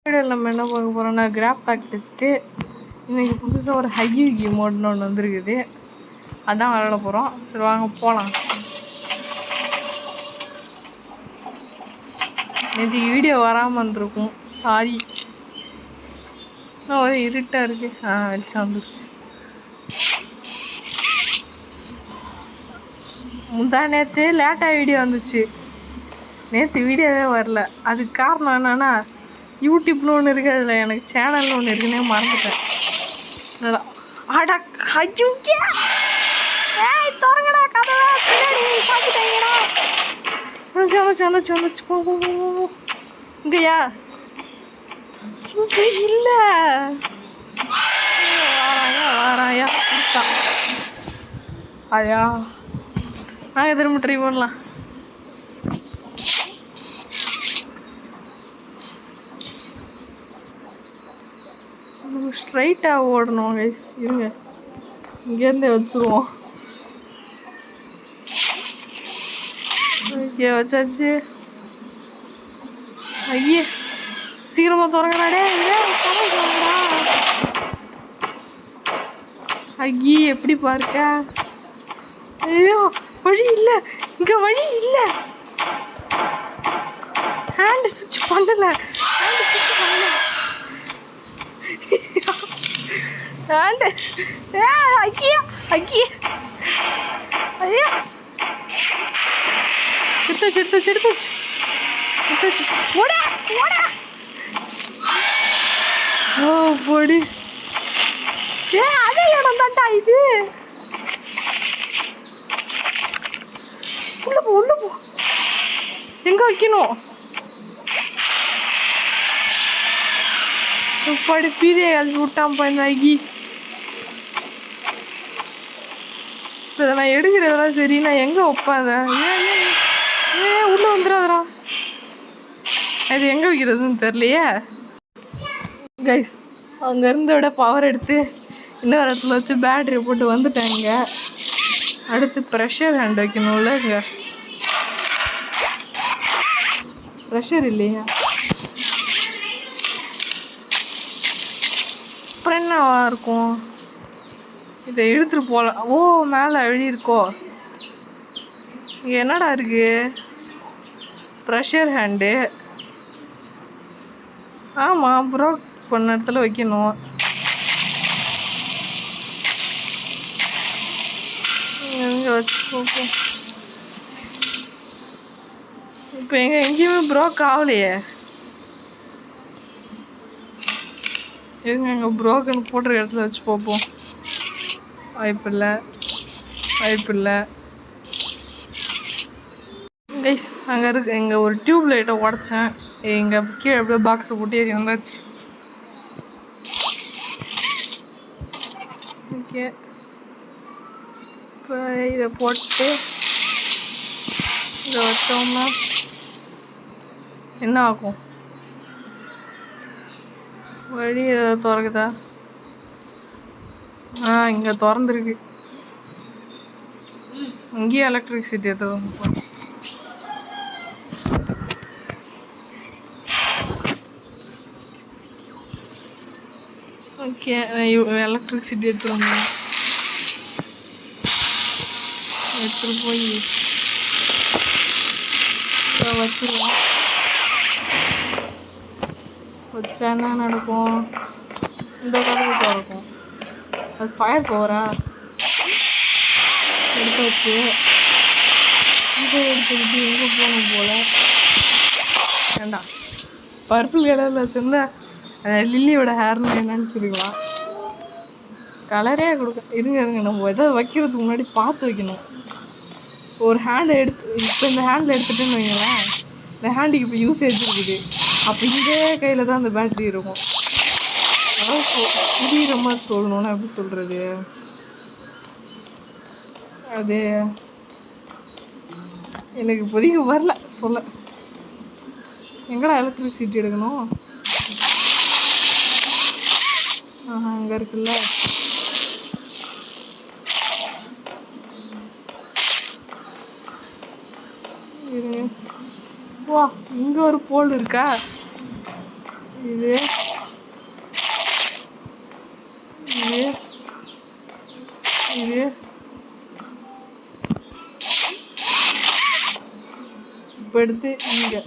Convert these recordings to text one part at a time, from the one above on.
வீடியோவில் நம்ம என்ன பார்க்க போகிறோம்னா கிராஃப் பேக் டெஸ்ட்டு. இன்றைக்கி புதுசாக ஒரு ஹையூகி மோட்னு ஒன்று வந்துருக்குது, அதான் விளாட போகிறோம். சரி வாங்க போகலாம். நேற்று வீடியோ வராமல் வந்திருக்கும், சாரி. இன்னும் ஒரே இருட்டாக இருக்குது. வெளிச்சம் வந்துருச்சு. முந்தா நேற்று லேட்டாக வீடியோ வந்துச்சு, நேற்று வீடியோவே வரல. அதுக்கு காரணம் என்னென்னா யூடியூப்னு ஒன்று இருக்குது, அதில் எனக்கு சேனல்னு ஒன்று இருக்குன்னே மறந்துட்டேன். அடா ஹையூகி, ஏய் திறங்கடா கதவை, பின்னாடி சாப்பிட்டாங்கடா. வந்துச்சு போ போ போ போ. இங்கேயா? இங்கே இல்லை. வாராயா பிடிச்சிட்டா. ஐயா நாங்கள் திரும்ப ட்ரை பண்ணலாம். ஸ்ட்ரைட்டாக ஓடணும் கைஸ், இருங்க இங்கேருந்தே வச்சுருவோம். ஓகே வச்சாச்சு. ஐயே சீக்கிரமாக திறங்கடாடே, திறங்கடா. ஐயே எப்படி பார்க்க? ஐயோ வழி இல்லை, இங்கே வழி இல்லை. ஹேண்டு சுவிட்ச் பண்ணலை, ஹேண்டு ஐயா ஐயா எடுத்தாச்சு. ஓட ஓ போடி. அதே இடம் தான்டா இது. உள்ள போ. எங்க வைக்கணும்? படி பீதியை கழுவி விட்டான் பையனாகி. இப்போ நான் எடுக்கிறதெல்லாம் சரி, நான் எங்கே வைப்பேன் அதை? உள்ளே வந்துடாதரா. அது எங்கே வைக்கிறதுன்னு தெரியலையே கைஸ். அங்கேருந்து விட பவர் எடுத்து இன்னொரு இடத்துல வச்சு பேட்டரியை போட்டு வந்துட்டாங்க. அடுத்து ப்ரெஷர் ஹேண்ட் வைக்கணும்ல. இங்கே ப்ரெஷர் இல்லையா? அப்புறம் என்னவா இருக்கும்? இதை எடுத்துகிட்டு போகலாம். ஓ மேலே எழுதியிருக்கோ. இங்கே என்னடா இருக்கு? Pressure hand. ஆமாம், ப்ரோக் பண்ண இடத்துல வைக்கணும். எங்கே வச்சு பார்ப்போம். இப்போ எங்கேயுமே ப்ரோக் ஆகலையே. எங்கே ப்ரோக்கன் போடுற இடத்துல வச்சு பார்ப்போம். வாய்ப்பில்லை கைஸ். அங்கே இருக்கு. இங்கே ஒரு டியூப் லைட்டை உடச்சேன். இங்கே கீழே அப்படியே பாக்ஸை போட்டு ஏறி வந்தாச்சு. ஓகே இப்போ இதை போட்டு இதை வச்சோம்னா என்ன ஆகும்? வழி ஏதாவது திறக்குதா? இங்கே திறந்துருக்கு. இங்கேயும் எலக்ட்ரிசிட்டி எடுத்து. ஓகே எலக்ட்ரிசிட்டி எடுத்துகிட்டு போய் வச்சுருவோம். வச்சா என்ன நடக்கும்? இந்த கதவு திறக்கும். அது ஃபயர் பவரா? எடுத்து வச்சு இதை எடுத்துக்கிட்டு எங்கே போகணும் போல். வேண்டாம், பர்பிள் கலரில் வச்சுருந்தா லில்லியோட ஹேர்னு என்னன்னு சொல்லிக்கலாம். கலரே இருங்க நம்ம எதாவது வைக்கிறதுக்கு முன்னாடி பார்த்து வைக்கணும். ஒரு ஹேண்டை இப்போ இந்த ஹேண்டில் எடுத்துகிட்டுன்னு வைங்களேன், இந்த ஹேண்டுக்கு இப்போ யூசேஜ் இருக்குது. அப்போ இதே கையில் தான் அந்த பேட்ரி இருக்கும். அதாவது புரியுற மாதிரி சொல்லணும்னா எப்படி சொல்கிறது? அது எனக்கு இப்போதைக்கு வரல சொல்ல. எங்கடா எலக்ட்ரிசிட்டி எடுக்கணும்? அங்கே இருக்குல்ல. வா, இங்கே ஒரு போல் இருக்கா? இது இது இது இப்போ எடுத்து இங்கே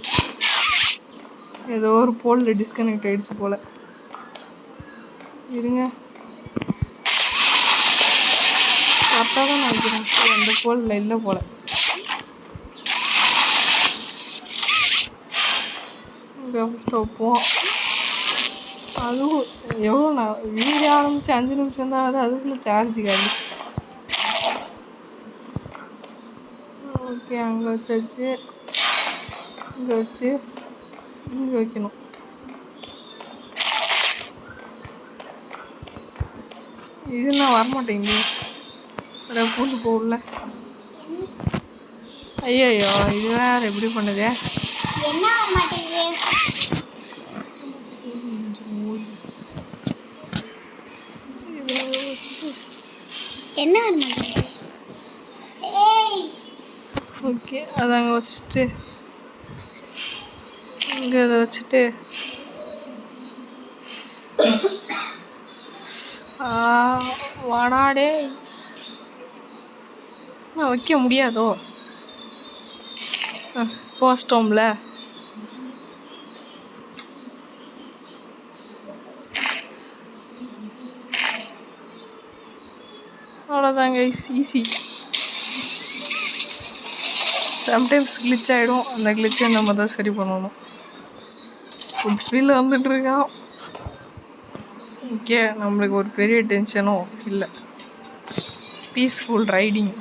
ஏதோ ஒரு போலில் டிஸ்கனெக்ட் ஆகிடுச்சு போல். இருங்க, கரெக்டாக தான் நினைக்கிறேன். அந்த போலில் இல்லை போல். இங்கே ஃபஸ்ட்டு வைப்போம். அதுவும் எவ்வளோ நான் வீடியோ ஆரம்பித்து 5 நிமிஷம் தான் ஆகுது, அதுக்குள்ளே சார்ஜ் காலி. ஓகே, அங்கே வச்சாச்சு. இங்கே வச்சு இங்கே வைக்கணும். இது நான் வரமாட்டேங்குது. அதை பூண்டு போகல. ஐயோ, இது வேற எப்படி பண்ணுது? என்ன வரமாட்டேங்குது? என்ன வரமாட்டேங்குது? ஓகே, அதை அங்கே வச்சுட்டு இங்கே அதை வச்சுட்டு வாடாடே, நான் வைக்க முடியாதோ போஸ்டோம்ல. அவ்வளோதாங்க, ஈஸி. சம்டைம்ஸ் கிளிச் ஆகிடும். அந்த கிளிச்சை நம்ம தான் சரி பண்ணணும். ஃபுல் ஸ்பீடில் வந்துட்டுருக்கான். ஓகே, நம்மளுக்கு ஒரு பெரிய டென்ஷனும் இல்லை. Peaceful riding.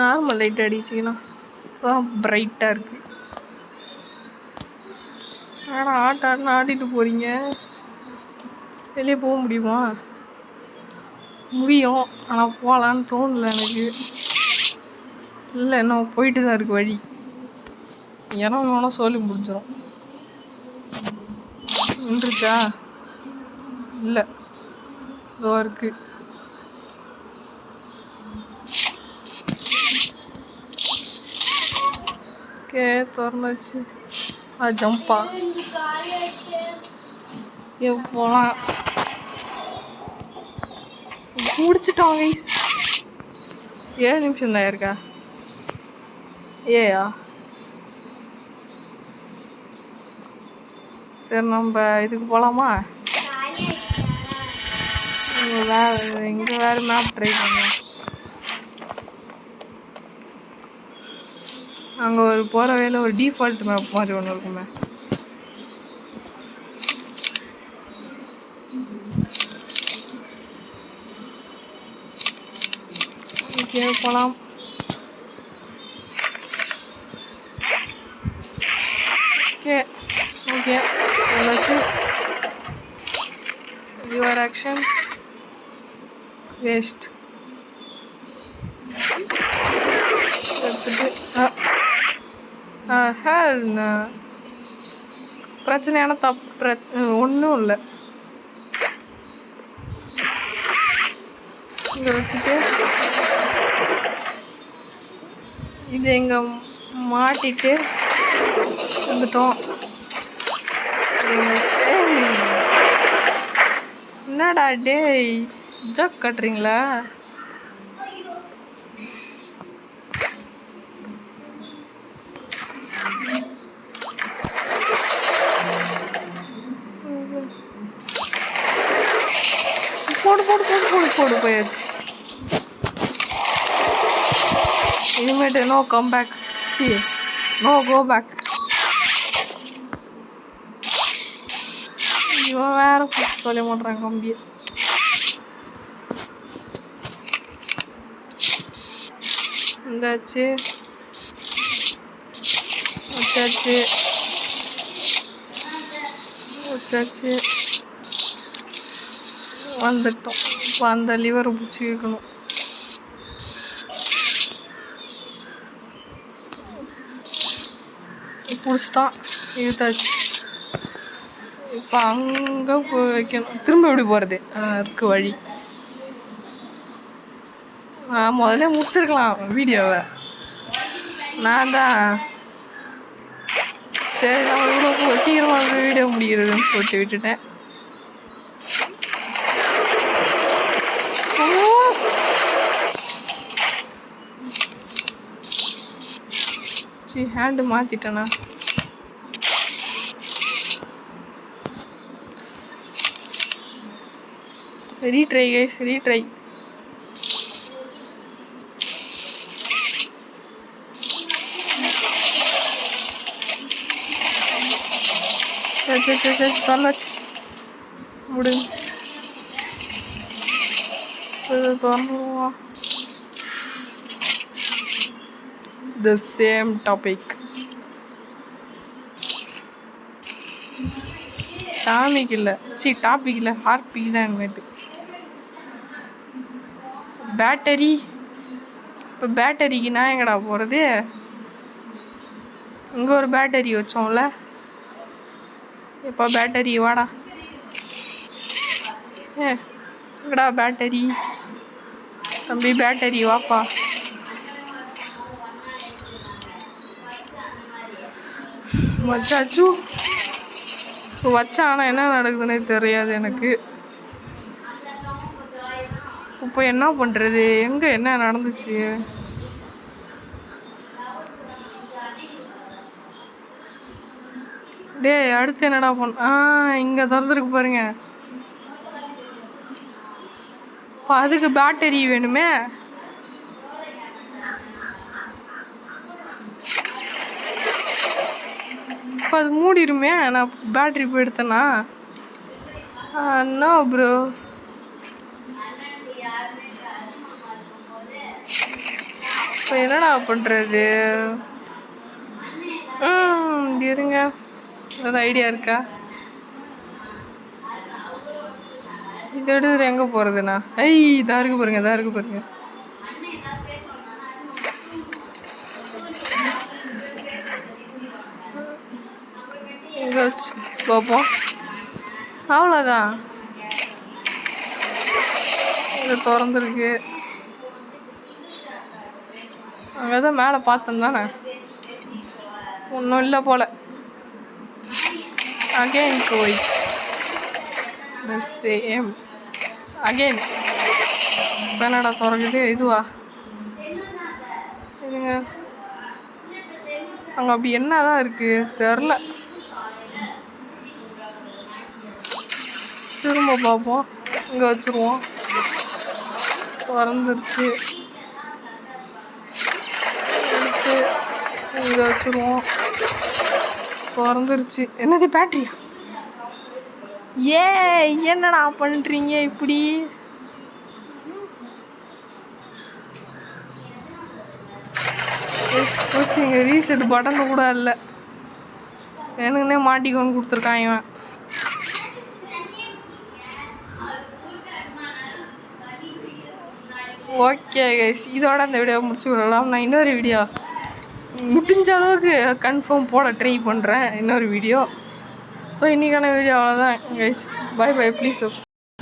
நார்மல் லைட் அடிச்சிங்கன்னா பிரைட்டாக இருக்குது. ஆனால் ஆட்டாடுன்னு ஆடிட்டு போகிறீங்க. வெளியே போக முடியுமா? முடியும், ஆனால் போகலான்னு தோணலை எனக்கு. இல்லை, இன்னும் போயிட்டு தான் இருக்குது வழி. வேணால் சொல்லி முடிஞ்சிடும். நின்றுச்சா? இல்லை, இதோ இருக்குது. ஓகே, திறந்தாச்சு. ஜம்பா போகலாம். முடிச்சிட்டோம் கைஸ். 7 நிமிஷம் தான் இருக்கா? ஏயா, சரி, நம்ம இதுக்கு போகலாமா? இங்கே வேறு மேப் ட்ரை பண்ண. அங்கே ஒரு போகிற வழியில் ஒரு டிஃபால்ட் மேப் மாதிரி ஒன்று இருக்குமே. ஓகே, போகலாம். ஓகே ஓகே, ஏதாச்சும் யுவர் ஆக்ஷன் வேஸ்ட் எடுத்துட்டு பிரச்சனையான ஒன்றும் இல்லை. இங்கே வச்சுட்டு இது எங்கே மாட்டிட்டு வந்துட்டோம். என்னடா டேய், ஜக் கட்டுறீங்களா? போடு போடு போடு போடு போடு போயாச்சு. இனிமேட்டு no come back, no go back. இவன் வேற தொலை மாட்டான் கம்பியை. இந்தாச்சு, வச்சாச்சு வச்சாச்சு, வந்துட்டோம். இப்போ அந்த லிவரை பிடிச்சி வைக்கணும். பிடிச்சிட்டான், இழுத்தாச்சு. இப்போ அங்கே போய் வைக்கணும். திரும்ப எப்படி போகிறது? இருக்கு வழி. நான் முதல்ல முடிச்சிருக்கலாம் வீடியோவை. நான் தான் சரி நம்ம இவ்வளோ சீக்கிரமாக வீடியோ முடிகிறதுன்னு சொல்லிட்டு விட்டுட்டேன். சரி ஹேண்டு மாற்றிட்டேண்ணா. Retry guys, retry. சரி திறந்தாச்சு, முடிஞ்சு திறந்துருவோம். The same topic. டாபிக் இல்லை, டாபிக் இல்லை, ஹார்பிக் தான் என்கிட்ட. பேட்டரி. இப்போ பேட்டரிக்கு நான் எங்கடா போகிறது? இங்கே ஒரு பேட்டரி வச்சோம்ல, இப்போ பேட்டரி வாடா. எங்கடா பேட்டரி? தம்பி பேட்டரி வாப்பா. வச்சாச்சு வச்சா, ஆனால் என்ன நடக்குதுன்னே தெரியாது எனக்கு. இப்போ என்ன பண்ணுறது? எங்கே என்ன நடந்துச்சு? டேய் அடுத்து என்னடா இங்கே திறந்துருக்கு பாருங்க. இப்போ அதுக்கு பேட்டரி வேணுமே. இப்போ அது மூடிடுமே நான் பேட்டரி போய் எடுத்தேன்னா. என்ன ப்ரோ? இப்போ என்னடா பண்ணுறது? இருங்க, ஏதாவது ஐடியா இருக்கா? இது எடுத்து எங்கே போகிறதுண்ணா? இதாக இருக்கு பாருங்க, இதாக இருக்கு பாருங்க. இங்கே வச்சு பார்ப்போம். அவ்வளோதான், இது திறந்துருக்கு. அங்கே தான் மேலே பார்த்தேன் தானே, ஒன்றும் இல்லை போல். அகெயின் கோய் the same again. இப்போ என்னடா திறக்குது? இதுவா? இதுங்க அங்கே அப்படி என்ன தான் இருக்குது தெரில. திரும்ப பார்ப்போம். இங்கே வச்சுருவோம். திறந்துருச்சு. எடுத்து இங்கே வச்சுருவோம். திறந்துருச்சு. என்னது பேட்டரியா? என்னடா பண்ணுறீங்க இப்படி? போச்சு, இங்கே ரீசெட் பட்டனு கூட இல்லை. எனக்குன்னே மாட்டிக்கொண்டு கொடுத்துருக்கான் இவன். ஓகே கைஸ், இதோட இந்த வீடியோ முடிச்சு விடலாம். நான் இன்னொரு வீடியோ முடிஞ்ச அளவுக்கு கன்ஃபார்ம் போட ட்ரை பண்ணுறேன், இன்னொரு வீடியோ. ஸோ இன்றைக்கான வீடியோ அவ்வளோதான் guys. Bye bye, please subscribe.